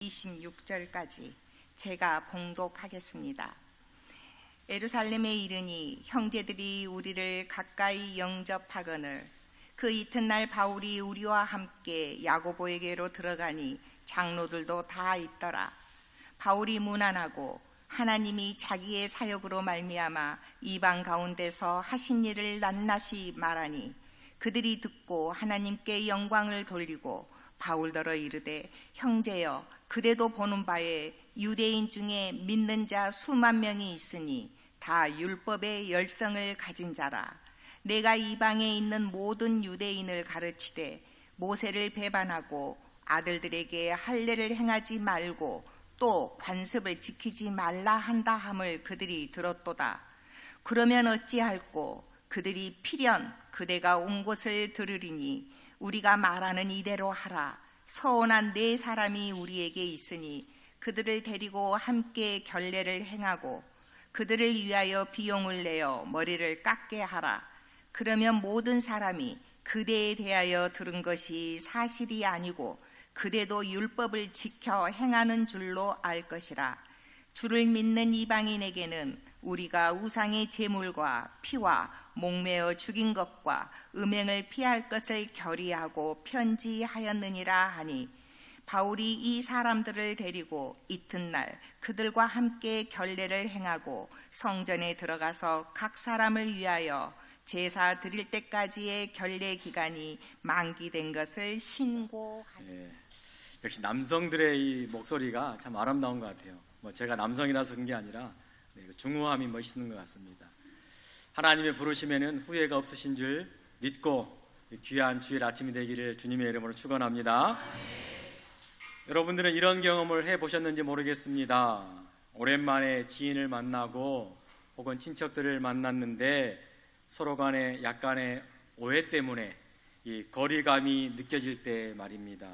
26절까지 제가 봉독하겠습니다. 예루살렘에 이르니 형제들이 우리를 가까이 영접하거늘 그 이튿날 바울이 우리와 함께 야고보에게로 들어가니 장로들도 다 있더라. 바울이 문안하고 하나님이 자기의 사역으로 말미암아 이방 가운데서 하신 일을 낱낱이 말하니 그들이 듣고 하나님께 영광을 돌리고 바울더러 이르되 형제여 그대도 보는 바에 유대인 중에 믿는 자 수만 명이 있으니 다 율법의 열성을 가진 자라. 내가 이방에 있는 모든 유대인을 가르치되 모세를 배반하고 아들들에게 할례를 행하지 말고 또 관습을 지키지 말라 한다 함을 그들이 들었도다. 그러면 어찌할꼬? 그들이 필연 그대가 온 곳을 들으리니 우리가 말하는 이대로 하라. 서원한 네 사람이 우리에게 있으니 그들을 데리고 함께 결례를 행하고 그들을 위하여 비용을 내어 머리를 깎게 하라. 그러면 모든 사람이 그대에 대하여 들은 것이 사실이 아니고 그대도 율법을 지켜 행하는 줄로 알 것이라. 주를 믿는 이방인에게는 우리가 우상의 제물과 피와 목매어 죽인 것과 음행을 피할 것을 결의하고 편지하였느니라 하니 바울이 이 사람들을 데리고 이튿날 그들과 함께 결례를 행하고 성전에 들어가서 각 사람을 위하여 제사 드릴 때까지의 결례 기간이 만기된 것을 신고하니 역시 남성들의 이 목소리가 참 아름다운 것 같아요. 제가 남성이라서 그런 게 아니라 중후함이 멋있는 것 같습니다. 하나님의 부르심에는 후회가 없으신 줄 믿고 귀한 주일 아침이 되기를 주님의 이름으로 축원합니다. 여러분들은 이런 경험을 해보셨는지 모르겠습니다. 오랜만에 지인을 만나고 혹은 친척들을 만났는데 서로 간에 약간의 오해 때문에 이 거리감이 느껴질 때 말입니다.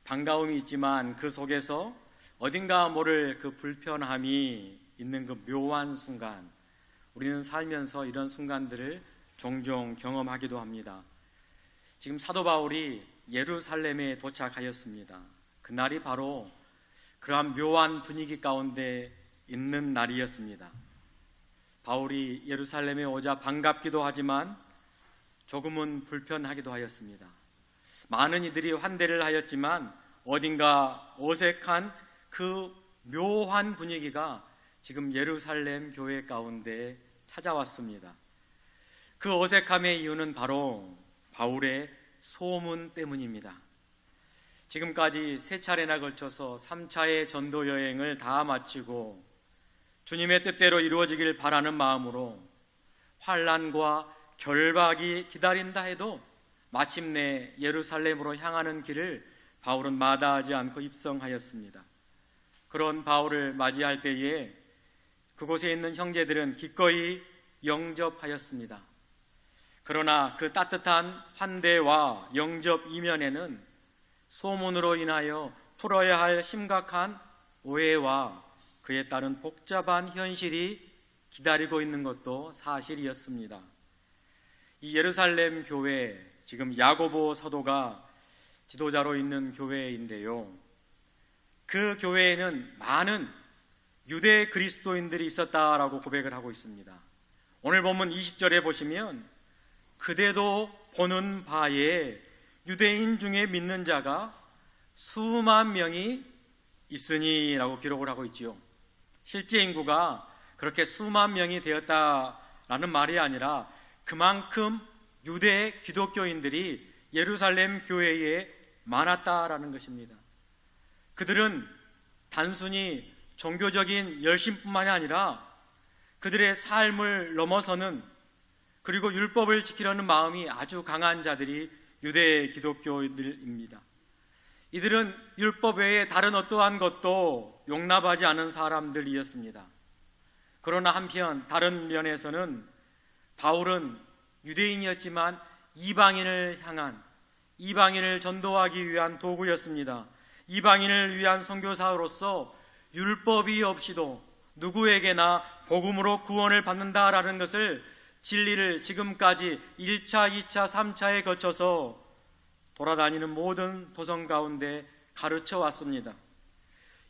반가움이 있지만 그 속에서 어딘가 모를 그 불편함이 있는 그 묘한 순간, 우리는 살면서 이런 순간들을 종종 경험하기도 합니다. 지금 사도 바울이 예루살렘에 도착하였습니다. 그날이 바로 그러한 묘한 분위기 가운데 있는 날이었습니다. 바울이 예루살렘에 오자 반갑기도 하지만 조금은 불편하기도 하였습니다. 많은 이들이 환대를 하였지만 어딘가 어색한 그 묘한 분위기가 지금 예루살렘 교회 가운데 찾아왔습니다. 그 어색함의 이유는 바로 바울의 소문 때문입니다. 지금까지 3차례나 걸쳐서 3차의 전도 여행을 다 마치고 주님의 뜻대로 이루어지길 바라는 마음으로 환난과 결박이 기다린다 해도 마침내 예루살렘으로 향하는 길을 바울은 마다하지 않고 입성하였습니다. 그런 바울을 맞이할 때에 그곳에 있는 형제들은 기꺼이 영접하였습니다. 그러나 그 따뜻한 환대와 영접 이면에는 소문으로 인하여 풀어야 할 심각한 오해와 그에 따른 복잡한 현실이 기다리고 있는 것도 사실이었습니다. 이 예루살렘 교회, 지금 야고보 사도가 지도자로 있는 교회인데요. 그 교회에는 많은 유대 그리스도인들이 있었다라고 고백을 하고 있습니다. 오늘 본문 20절에 보시면 그대도 보는 바에 유대인 중에 믿는 자가 수만 명이 있으니 라고 기록을 하고 있지요. 실제 인구가 그렇게 수만 명이 되었다라는 말이 아니라 그만큼 유대 기독교인들이 예루살렘 교회에 많았다라는 것입니다. 그들은 단순히 종교적인 열심뿐만이 아니라 그들의 삶을 넘어서는, 그리고 율법을 지키려는 마음이 아주 강한 자들이 유대 기독교인들입니다. 이들은 율법 외에 다른 어떠한 것도 용납하지 않은 사람들이었습니다. 그러나 한편 다른 면에서는 바울은 유대인이었지만 이방인을 향한, 이방인을 전도하기 위한 도구였습니다. 이방인을 위한 선교사로서 율법이 없이도 누구에게나 복음으로 구원을 받는다라는 것을, 진리를 지금까지 1차, 2차, 3차에 거쳐서 돌아다니는 모든 도성 가운데 가르쳐 왔습니다.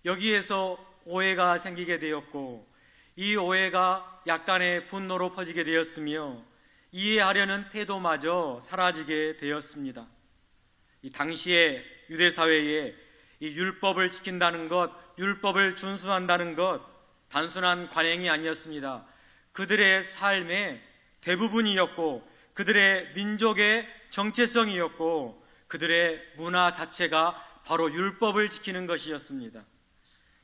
여기에서 오해가 생기게 되었고 이 오해가 약간의 분노로 퍼지게 되었으며 이해하려는 태도마저 사라지게 되었습니다. 이 당시의 유대 사회에 이 율법을 지킨다는 것, 율법을 준수한다는 것 단순한 관행이 아니었습니다. 그들의 삶의 대부분이었고 그들의 민족의 정체성이었고 그들의 문화 자체가 바로 율법을 지키는 것이었습니다.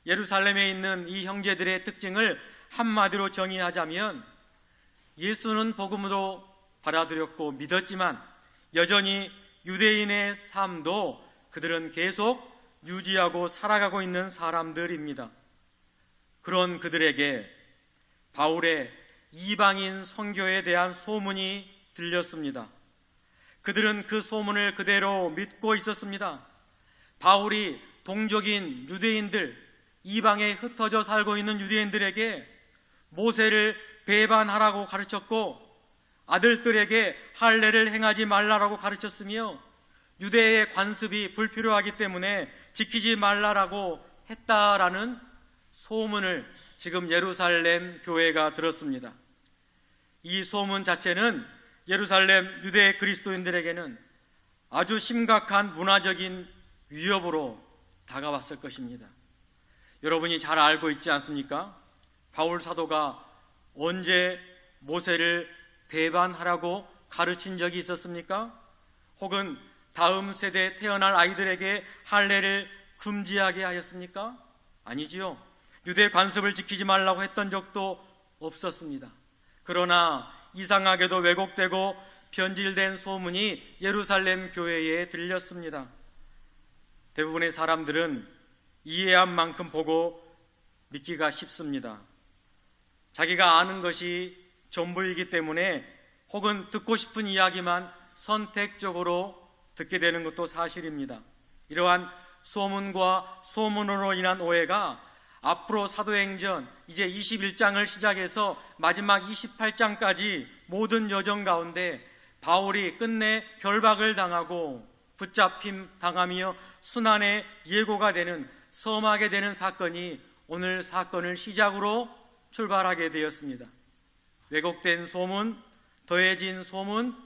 예루살렘에 있는 이 형제들의 특징을 한마디로 정의하자면 예수는 복음으로 받아들였고 믿었지만 여전히 유대인의 삶도 그들은 계속 유지하고 살아가고 있는 사람들입니다. 그런 그들에게 바울의 이방인 선교에 대한 소문이 들렸습니다. 그들은 그 소문을 그대로 믿고 있었습니다. 바울이 동족인 유대인들, 이방에 흩어져 살고 있는 유대인들에게 모세를 배반하라고 가르쳤고 아들들에게 할례를 행하지 말라라고 가르쳤으며 유대의 관습이 불필요하기 때문에 지키지 말라라고 했다라는 소문을 지금 예루살렘 교회가 들었습니다. 이 소문 자체는 예루살렘 유대 그리스도인들에게는 아주 심각한 문화적인 위협으로 다가왔을 것입니다. 여러분이 잘 알고 있지 않습니까? 바울 사도가 언제 모세를 배반하라고 가르친 적이 있었습니까? 혹은 다음 세대에 태어날 아이들에게 할례를 금지하게 하였습니까? 아니지요. 유대 관습을 지키지 말라고 했던 적도 없었습니다. 그러나 이상하게도 왜곡되고 변질된 소문이 예루살렘 교회에 들렸습니다. 대부분의 사람들은 이해한 만큼 보고 믿기가 쉽습니다. 자기가 아는 것이 전부이기 때문에 혹은 듣고 싶은 이야기만 선택적으로 듣게 되는 것도 사실입니다. 이러한 소문과 소문으로 인한 오해가 앞으로 사도행전 이제 21장을 시작해서 마지막 28장까지 모든 여정 가운데 바울이 끝내 결박을 당하고 붙잡힘 당하며 순환의 예고가 되는 섬하게 되는 사건이 오늘 사건을 시작으로 출발하게 되었습니다. 왜곡된 소문, 더해진 소문,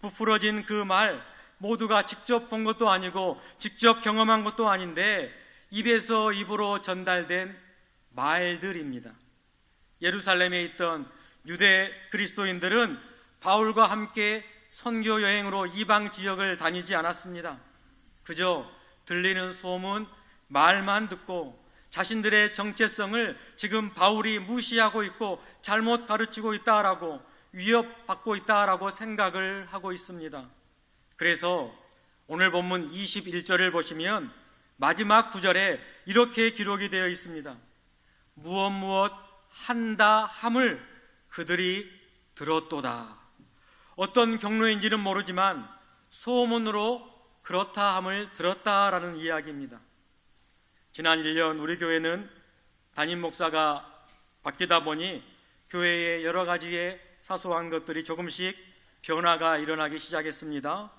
부풀어진 그 말 모두가 직접 본 것도 아니고 직접 경험한 것도 아닌데 입에서 입으로 전달된 말들입니다. 예루살렘에 있던 유대 그리스도인들은 바울과 함께 선교 여행으로 이방 지역을 다니지 않았습니다. 그저 들리는 소문, 말만 듣고 자신들의 정체성을 지금 바울이 무시하고 있고 잘못 가르치고 있다라고 위협받고 있다라고 생각을 하고 있습니다. 그래서 오늘 본문 21절을 보시면 마지막 구절에 이렇게 기록이 되어 있습니다. 무엇 한다 함을 그들이 들었도다. 어떤 경로인지는 모르지만 소문으로 그렇다 함을 들었다라는 이야기입니다. 지난 1년 우리 교회는 담임 목사가 바뀌다 보니 교회의 여러 가지의 사소한 것들이 조금씩 변화가 일어나기 시작했습니다.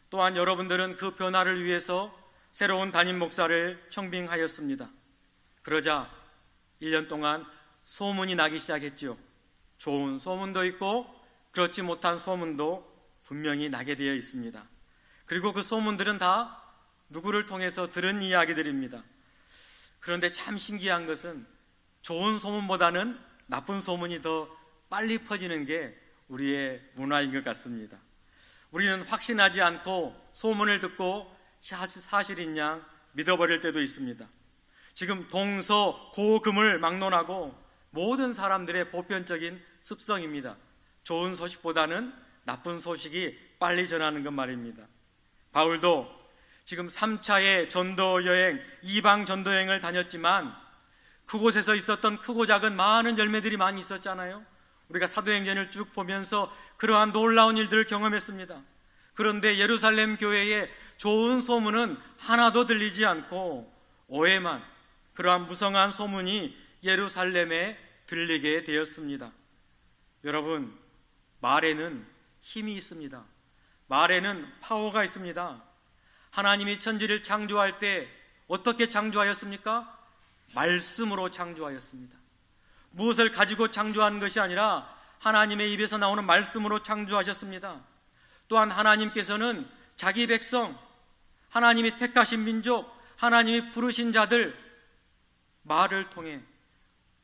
또한 여러분들은 그 변화를 위해서 새로운 담임 목사를 청빙하였습니다. 그러자 1년 동안 소문이 나기 시작했죠. 좋은 소문도 있고 그렇지 못한 소문도 분명히 나게 되어 있습니다. 그리고 그 소문들은 다 누구를 통해서 들은 이야기들입니다. 그런데 참 신기한 것은 좋은 소문보다는 나쁜 소문이 더 빨리 퍼지는 게 우리의 문화인 것 같습니다. 우리는 확신하지 않고 소문을 듣고 사실인 양 믿어버릴 때도 있습니다. 지금 동서고금을 막론하고 모든 사람들의 보편적인 습성입니다. 좋은 소식보다는 나쁜 소식이 빨리 전하는 것 말입니다. 바울도 지금 3차의 전도 여행, 이방 전도 여행을 다녔지만 그곳에서 있었던 크고 작은 많은 열매들이 많이 있었잖아요. 우리가 사도행전을 쭉 보면서 그러한 놀라운 일들을 경험했습니다. 그런데 예루살렘 교회에 좋은 소문은 하나도 들리지 않고 오해만, 그러한 무성한 소문이 예루살렘에 들리게 되었습니다. 여러분, 말에는 힘이 있습니다. 말에는 파워가 있습니다. 하나님이 천지를 창조할 때 어떻게 창조하였습니까? 말씀으로 창조하였습니다. 무엇을 가지고 창조한 것이 아니라 하나님의 입에서 나오는 말씀으로 창조하셨습니다. 또한 하나님께서는 자기 백성, 하나님이 택하신 민족, 하나님이 부르신 자들 말을 통해,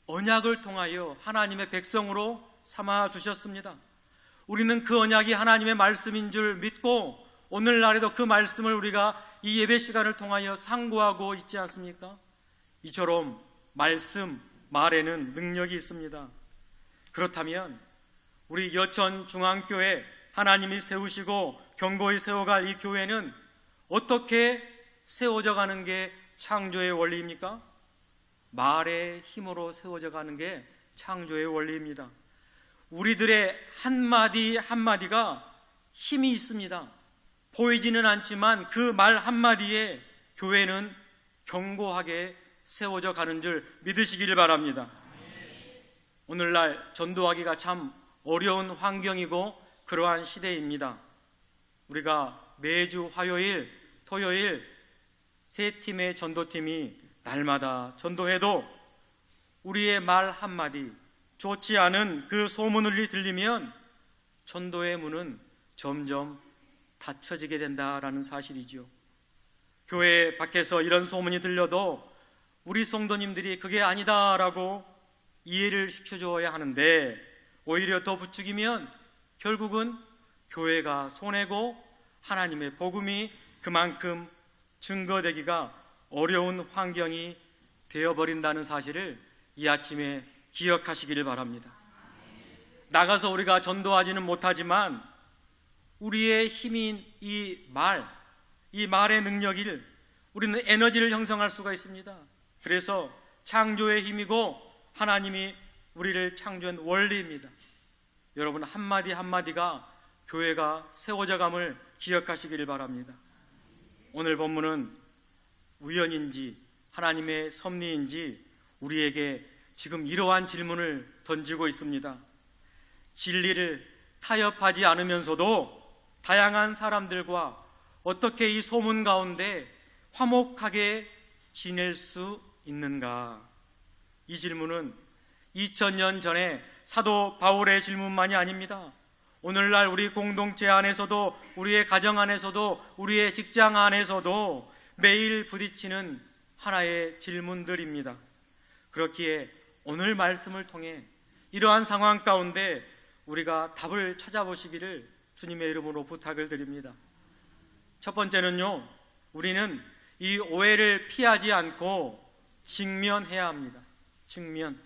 언약을 통하여 하나님의 백성으로 삼아 주셨습니다. 우리는 그 언약이 하나님의 말씀인 줄 믿고 오늘날에도 그 말씀을 우리가 이 예배 시간을 통하여 상고하고 있지 않습니까? 이처럼 말씀, 말에는 능력이 있습니다. 그렇다면 우리 여천 중앙교회, 하나님이 세우시고 견고히 세워갈 이 교회는 어떻게 세워져 가는 게 창조의 원리입니까? 말의 힘으로 세워져 가는 게 창조의 원리입니다. 우리들의 한마디 한마디가 힘이 있습니다. 보이지는 않지만 그 말 한마디에 교회는 견고하게 세워져 가는 줄 믿으시기를 바랍니다. 오늘날 전도하기가 참 어려운 환경이고 그러한 시대입니다. 우리가 매주 화요일, 토요일 세 팀의 전도팀이 날마다 전도해도 우리의 말 한마디, 좋지 않은 그 소문을 들리면 전도의 문은 점점 닫혀지게 된다라는 사실이죠. 교회 밖에서 이런 소문이 들려도 우리 성도님들이 그게 아니다라고 이해를 시켜줘야 하는데 오히려 더 부추기면 결국은 교회가 손해고 하나님의 복음이 그만큼 증거되기가 어려운 환경이 되어버린다는 사실을 이 아침에 기억하시기를 바랍니다. 나가서 우리가 전도하지는 못하지만 우리의 힘인 이 말의 능력을 우리는 에너지를 형성할 수가 있습니다. 그래서 창조의 힘이고 하나님이 우리를 창조한 원리입니다. 여러분 한마디 한마디가 교회가 세워져감을 기억하시기를 바랍니다. 오늘 본문은 우연인지 하나님의 섭리인지 우리에게 지금 이러한 질문을 던지고 있습니다. 진리를 타협하지 않으면서도 다양한 사람들과 어떻게 이 소문 가운데 화목하게 지낼 수 있는가? 이 질문은 2000년 전에 사도 바울의 질문만이 아닙니다. 오늘날 우리 공동체 안에서도 우리의 가정 안에서도 우리의 직장 안에서도 매일 부딪히는 하나의 질문들입니다. 그렇기에 오늘 말씀을 통해 이러한 상황 가운데 우리가 답을 찾아보시기를 주님의 이름으로 부탁을 드립니다. 첫 번째는요, 우리는 이 오해를 피하지 않고 직면해야 합니다. 직면.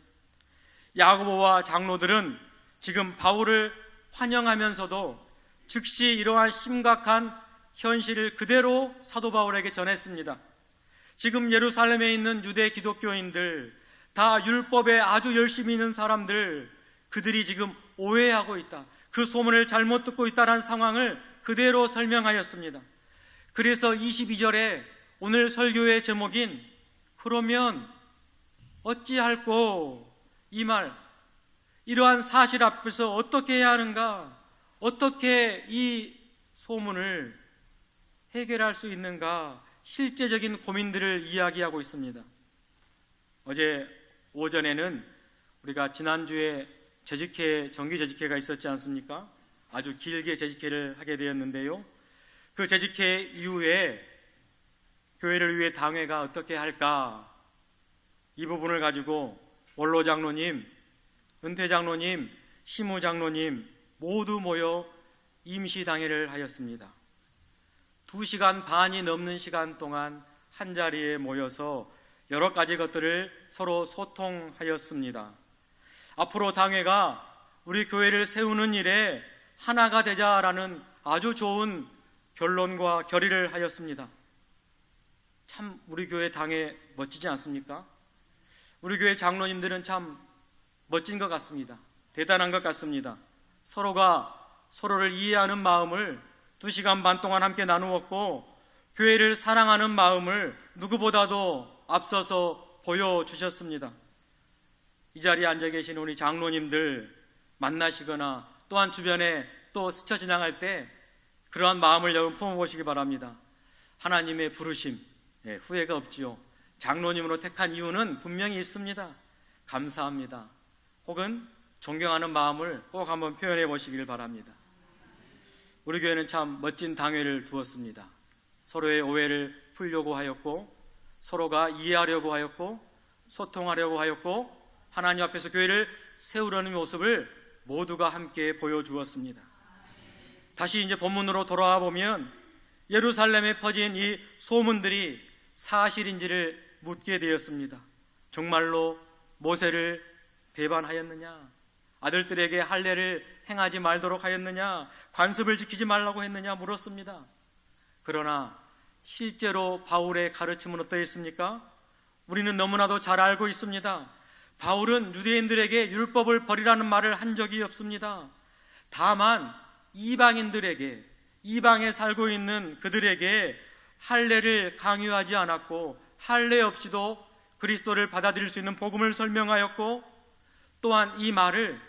야고보와 장로들은 지금 바울을 환영하면서도 즉시 이러한 심각한 현실을 그대로 사도 바울에게 전했습니다. 지금 예루살렘에 있는 유대 기독교인들, 다 율법에 아주 열심히 있는 사람들, 그들이 지금 오해하고 있다, 그 소문을 잘못 듣고 있다는 상황을 그대로 설명하였습니다. 그래서 22절에 오늘 설교의 제목인 그러면 어찌할꼬, 이 말, 이러한 사실 앞에서 어떻게 해야 하는가, 어떻게 이 소문을 해결할 수 있는가, 실제적인 고민들을 이야기하고 있습니다. 어제 오전에는 우리가 지난주에 정기 재직회가 있었지 않습니까? 아주 길게 재직회를 하게 되었는데요, 그 재직회 이후에 교회를 위해 당회가 어떻게 할까, 이 부분을 가지고 원로 장로님, 은퇴 장로님, 시무 장로님 모두 모여 임시 당회를 하였습니다. 2시간 반이 넘는 시간 동안 한 자리에 모여서 여러 가지 것들을 서로 소통하였습니다. 앞으로 당회가 우리 교회를 세우는 일에 하나가 되자라는 아주 좋은 결론과 결의를 하였습니다. 참 우리 교회 당회 멋지지 않습니까? 우리 교회 장로님들은 참 멋진 것 같습니다. 대단한 것 같습니다. 서로가 서로를 이해하는 마음을 2시간 반 동안 함께 나누었고, 교회를 사랑하는 마음을 누구보다도 앞서서 보여주셨습니다. 이 자리에 앉아 계신 우리 장로님들 만나시거나 또한 주변에 또 스쳐 지나갈 때 그러한 마음을 여러분 품어보시기 바랍니다. 하나님의 부르심, 후회가 없지요. 장로님으로 택한 이유는 분명히 있습니다. 감사합니다. 혹은 존경하는 마음을 꼭 한번 표현해 보시길 바랍니다. 우리 교회는 참 멋진 당회를 두었습니다. 서로의 오해를 풀려고 하였고, 서로가 이해하려고 하였고, 소통하려고 하였고, 하나님 앞에서 교회를 세우려는 모습을 모두가 함께 보여주었습니다. 다시 이제 본문으로 돌아와 보면 예루살렘에 퍼진 이 소문들이 사실인지를 묻게 되었습니다. 정말로 모세를 배반하였느냐? 아들들에게 할례를 행하지 말도록 하였느냐? 관습을 지키지 말라고 했느냐? 물었습니다. 그러나 실제로 바울의 가르침은 어떠했습니까? 우리는 너무나도 잘 알고 있습니다. 바울은 유대인들에게 율법을 버리라는 말을 한 적이 없습니다. 다만 이방인들에게, 이방에 살고 있는 그들에게 할례를 강요하지 않았고, 할례 없이도 그리스도를 받아들일 수 있는 복음을 설명하였고, 또한 이 말을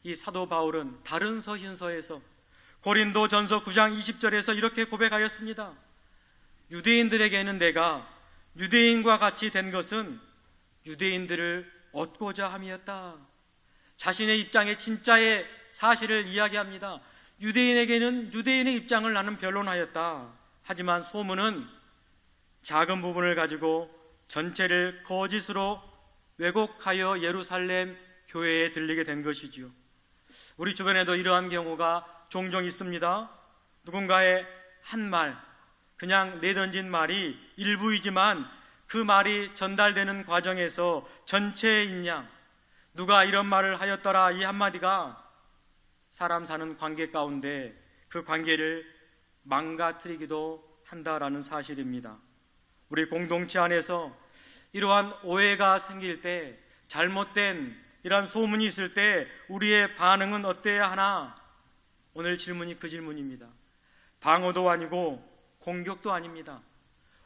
이 사도 바울은 다른 서신서에서 고린도전서 9장 20절에서 이렇게 고백하였습니다. 유대인들에게는 내가 유대인과 같이 된 것은 유대인들을 얻고자 함이었다. 자신의 입장의 진짜의 사실을 이야기합니다. 유대인에게는 유대인의 입장을 나는 변론하였다. 하지만 소문은 작은 부분을 가지고 전체를 거짓으로 왜곡하여 예루살렘 교회에 들리게 된 것이지요. 우리 주변에도 이러한 경우가 종종 있습니다. 누군가의 한 말, 그냥 내던진 말이 일부이지만 그 말이 전달되는 과정에서 전체인 양, 누가 이런 말을 하였더라, 이 한마디가 사람 사는 관계 가운데 그 관계를 망가뜨리기도 한다라는 사실입니다. 우리 공동체 안에서 이러한 오해가 생길 때, 잘못된 이러한 소문이 있을 때 우리의 반응은 어때야 하나? 오늘 질문이 그 질문입니다. 방어도 아니고 공격도 아닙니다.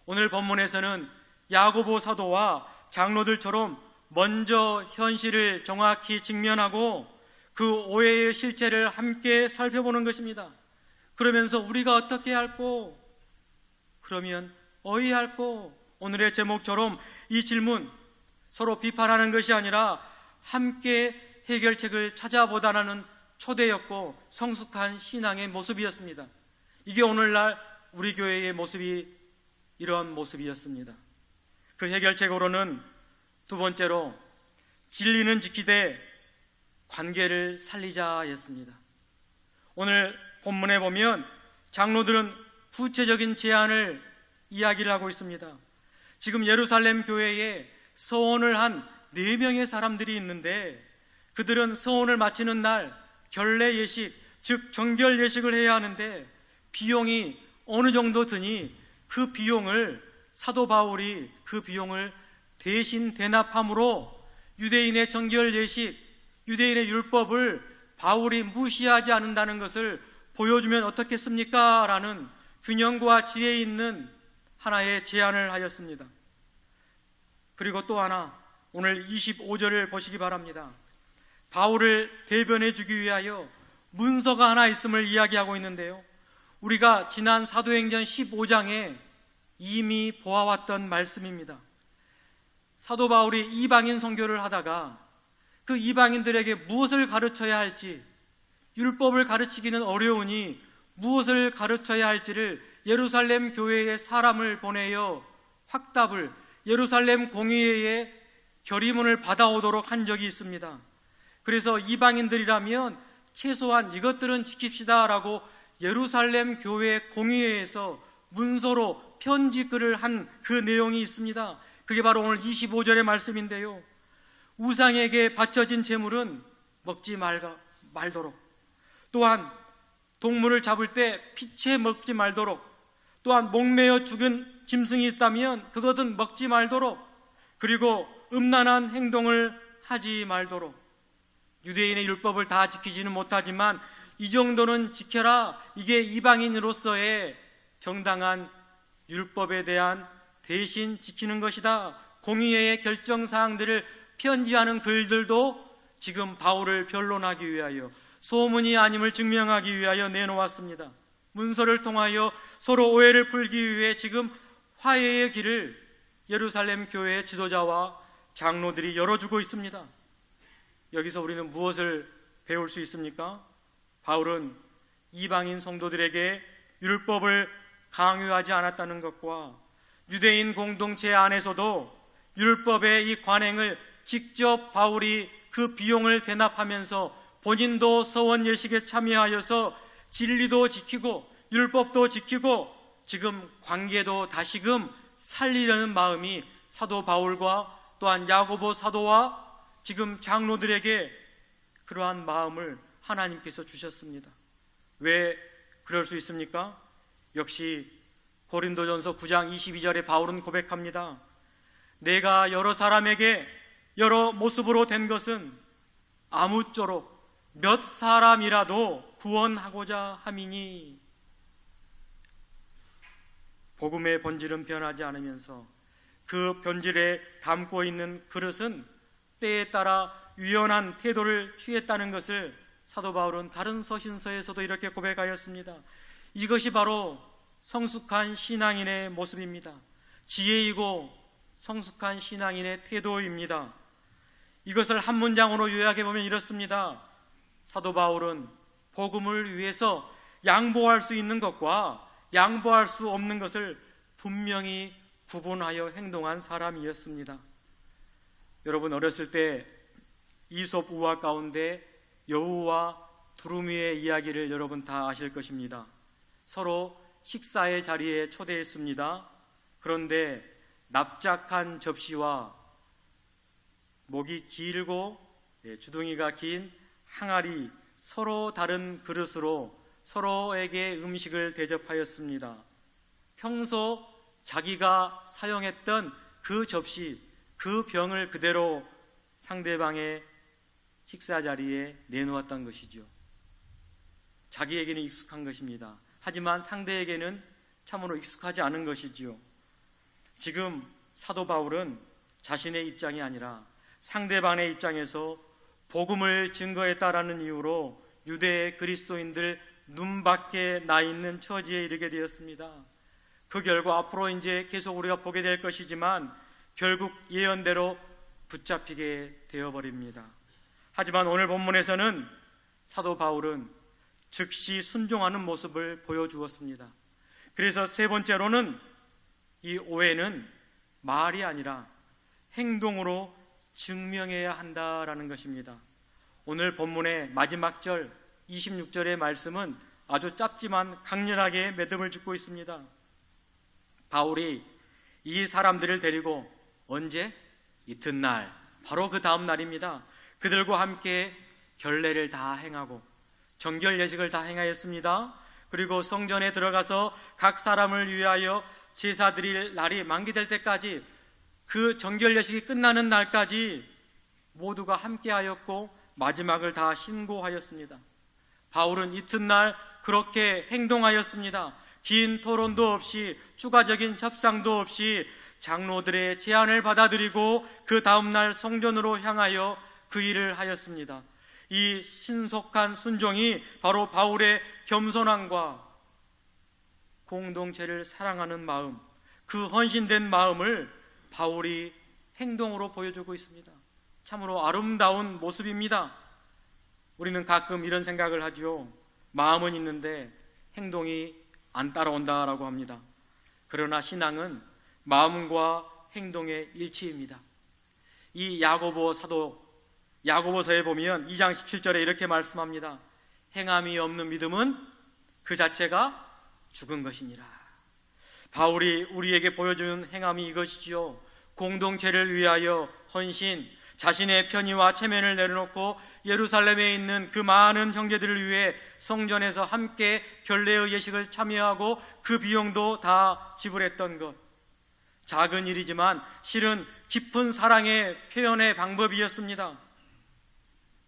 오늘 본문에서는 야고보 사도와 장로들처럼 먼저 현실을 정확히 직면하고 그 오해의 실체를 함께 살펴보는 것입니다. 그러면서 우리가 어떻게 할꼬? 그러면 어이할꼬? 오늘의 제목처럼 이 질문, 서로 비판하는 것이 아니라 함께 해결책을 찾아보다라는 초대였고 성숙한 신앙의 모습이었습니다. 이게 오늘날 우리 교회의 모습이 이런 모습이었습니다. 그 해결책으로는 두 번째로 진리는 지키되 관계를 살리자였습니다. 오늘 본문에 보면 장로들은 구체적인 제안을 이야기를 하고 있습니다. 지금 예루살렘 교회에 서원을 한 4명의 사람들이 있는데 그들은 서원을 마치는 날 결례 예식, 즉 정결 예식을 해야 하는데 비용이 어느 정도 드니 그 비용을 사도 바울이 그 비용을 대신 대납함으로 유대인의 정결 예식, 유대인의 율법을 바울이 무시하지 않는다는 것을 보여주면 어떻겠습니까? 라는 균형과 지혜 있는 하나의 제안을 하였습니다. 그리고 또 하나, 오늘 25절을 보시기 바랍니다. 바울을 대변해 주기 위하여 문서가 하나 있음을 이야기하고 있는데요, 우리가 지난 사도행전 15장에 이미 보아왔던 말씀입니다. 사도 바울이 이방인 선교를 하다가 그 이방인들에게 무엇을 가르쳐야 할지, 율법을 가르치기는 어려우니 무엇을 가르쳐야 할지를 예루살렘 교회에 사람을 보내어 확답을 예루살렘 공의회에 결의문을 받아오도록 한 적이 있습니다. 그래서 이방인들이라면 최소한 이것들은 지킵시다 라고 예루살렘 교회 공의회에서 문서로 편지글을 한 그 내용이 있습니다. 그게 바로 오늘 25절의 말씀인데요, 우상에게 바쳐진 제물은 먹지 말도록, 또한 동물을 잡을 때 피채 먹지 말도록, 또한 목매어 죽은 짐승이 있다면 그것은 먹지 말도록, 그리고 음란한 행동을 하지 말도록. 유대인의 율법을 다 지키지는 못하지만 이 정도는 지켜라, 이게 이방인으로서의 정당한 율법에 대한 대신 지키는 것이다. 공의회의 결정사항들을 편지하는 글들도 지금 바울을 변론하기 위하여, 소문이 아님을 증명하기 위하여 내놓았습니다. 문서를 통하여 서로 오해를 풀기 위해 지금 화해의 길을 예루살렘 교회의 지도자와 장로들이 열어주고 있습니다. 여기서 우리는 무엇을 배울 수 있습니까? 바울은 이방인 성도들에게 율법을 강요하지 않았다는 것과 유대인 공동체 안에서도 율법의 이 관행을 직접 바울이 그 비용을 대납하면서 본인도 서원 예식에 참여하여서 진리도 지키고 율법도 지키고 지금 관계도 다시금 살리려는 마음이 사도 바울과 또한 야고보 사도와 지금 장로들에게 그러한 마음을 하나님께서 주셨습니다. 왜 그럴 수 있습니까? 역시 고린도전서 9장 22절에 바울은 고백합니다. 내가 여러 사람에게 여러 모습으로 된 것은 아무쪼록 몇 사람이라도 구원하고자 함이니. 복음의 본질은 변하지 않으면서 그 본질에 담고 있는 그릇은 때에 따라 유연한 태도를 취했다는 것을 사도 바울은 다른 서신서에서도 이렇게 고백하였습니다. 이것이 바로 성숙한 신앙인의 모습입니다. 지혜이고 성숙한 신앙인의 태도입니다. 이것을 한 문장으로 요약해보면 이렇습니다. 사도 바울은 복음을 위해서 양보할 수 있는 것과 양보할 수 없는 것을 분명히 구분하여 행동한 사람이었습니다. 여러분, 어렸을 때 이솝 우화 가운데 여우와 두루미의 이야기를 여러분 다 아실 것입니다. 서로 식사의 자리에 초대했습니다. 그런데 납작한 접시와 목이 길고 주둥이가 긴 항아리, 서로 다른 그릇으로 서로에게 음식을 대접하였습니다. 평소 자기가 사용했던 그 접시, 그 병을 그대로 상대방의 식사 자리에 내놓았던 것이죠. 자기에게는 익숙한 것입니다. 하지만 상대에게는 참으로 익숙하지 않은 것이지요. 지금 사도 바울은 자신의 입장이 아니라 상대방의 입장에서 복음을 증거했다라는 이유로 유대 그리스도인들 눈밖에 나 있는 처지에 이르게 되었습니다. 그 결과 앞으로 이제 계속 우리가 보게 될 것이지만 결국 예언대로 붙잡히게 되어버립니다. 하지만 오늘 본문에서는 사도 바울은 즉시 순종하는 모습을 보여주었습니다. 그래서 세 번째로는 이 오해는 말이 아니라 행동으로 증명해야 한다라는 것입니다. 오늘 본문의 마지막 절 26절의 말씀은 아주 짧지만 강렬하게 매듭을 짓고 있습니다. 바울이 이 사람들을 데리고 언제? 이튿날, 바로 그 다음 날입니다. 그들과 함께 결례를 다 행하고 정결 예식을 다 행하였습니다. 그리고 성전에 들어가서 각 사람을 위하여 제사 드릴 날이 만기될 때까지, 그 정결 예식이 끝나는 날까지 모두가 함께 하였고 마지막을 다 신고하였습니다. 바울은 이튿날 그렇게 행동하였습니다. 긴 토론도 없이, 추가적인 협상도 없이 장로들의 제안을 받아들이고 그 다음날 성전으로 향하여 그 일을 하였습니다. 이 신속한 순종이 바로 바울의 겸손함과 공동체를 사랑하는 마음, 그 헌신된 마음을 바울이 행동으로 보여주고 있습니다. 참으로 아름다운 모습입니다. 우리는 가끔 이런 생각을 하죠. 마음은 있는데 행동이 안 따라온다라고 합니다. 그러나 신앙은 마음과 행동의 일치입니다. 이 야고보 사도 야고보서에 보면 2장 17절에 이렇게 말씀합니다. 행함이 없는 믿음은 그 자체가 죽은 것이니라. 바울이 우리에게 보여주는 행함이 이것이지요. 공동체를 위하여 헌신, 자신의 편의와 체면을 내려놓고 예루살렘에 있는 그 많은 형제들을 위해 성전에서 함께 결례의 예식을 참여하고 그 비용도 다 지불했던 것. 작은 일이지만 실은 깊은 사랑의 표현의 방법이었습니다.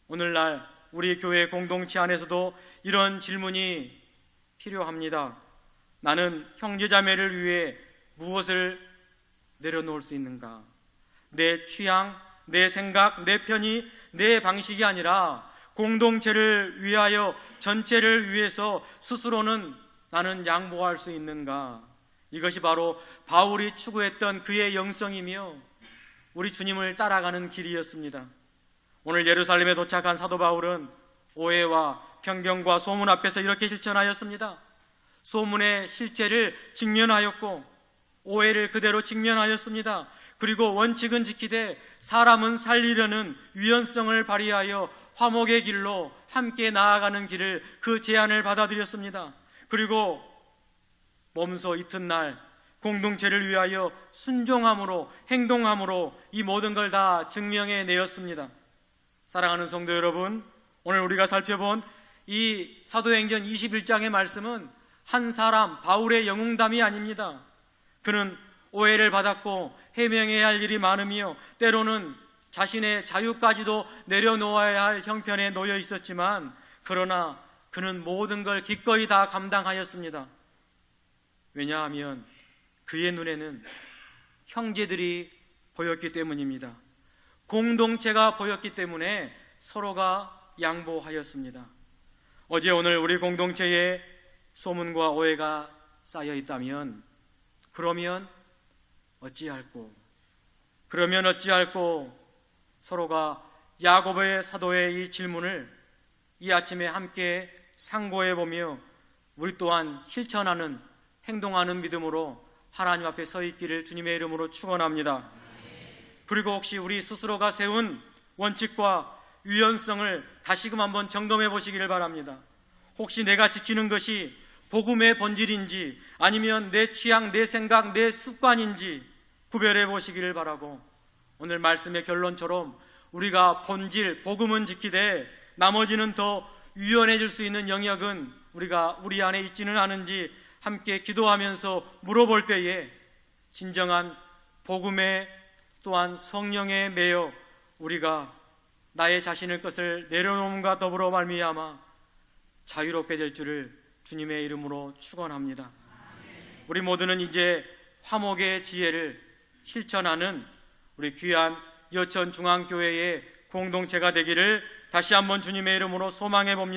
오늘날 우리 교회 공동체 안에서도 이런 질문이 필요합니다. 나는 형제자매를 위해 무엇을 내려놓을 수 있는가? 내 취향, 내 생각, 내 편의, 내 방식이 아니라 공동체를 위하여, 전체를 위해서 스스로는 나는 양보할 수 있는가? 이것이 바로 바울이 추구했던 그의 영성이며 우리 주님을 따라가는 길이었습니다. 오늘 예루살렘에 도착한 사도 바울은 오해와 편견과 소문 앞에서 이렇게 실천하였습니다. 소문의 실체를 직면하였고 오해를 그대로 직면하였습니다. 그리고 원칙은 지키되 사람은 살리려는 유연성을 발휘하여 화목의 길로 함께 나아가는 길을 그 제안을 받아들였습니다. 그리고 몸소 이튿날 공동체를 위하여 순종함으로 행동함으로 이 모든 걸 다 증명해 내었습니다. 사랑하는 성도 여러분, 오늘 우리가 살펴본 이 사도행전 21장의 말씀은 한 사람 바울의 영웅담이 아닙니다. 그는 오해를 받았고 해명해야 할 일이 많으며 때로는 자신의 자유까지도 내려놓아야 할 형편에 놓여 있었지만 그러나 그는 모든 걸 기꺼이 다 감당하였습니다. 왜냐하면 그의 눈에는 형제들이 보였기 때문입니다. 공동체가 보였기 때문에 서로가 양보하였습니다. 어제 오늘 우리 공동체에 소문과 오해가 쌓여 있다면 그러면 어찌할꼬 서로가 야고보의 사도의 이 질문을 이 아침에 함께 상고해 보며 우리 또한 실천하는 행동하는 믿음으로 하나님 앞에 서 있기를 주님의 이름으로 축원합니다. 그리고 혹시 우리 스스로가 세운 원칙과 유연성을 다시금 한번 점검해 보시기를 바랍니다. 혹시 내가 지키는 것이 복음의 본질인지 아니면 내 취향, 내 생각, 내 습관인지 구별해 보시기를 바라고 오늘 말씀의 결론처럼 우리가 본질, 복음은 지키되 나머지는 더 유연해질 수 있는 영역은 우리 안에 있지는 않은지 함께 기도하면서 물어볼 때에 진정한 복음에 또한 성령에 매여 우리가 나의 자신의 것을 내려놓음과 더불어 말미암아 자유롭게 될 줄을 주님의 이름으로 축원합니다. 우리 모두는 이제 화목의 지혜를 실천하는 우리 귀한 여천중앙교회의 공동체가 되기를 다시 한번 주님의 이름으로 소망해 봅니다.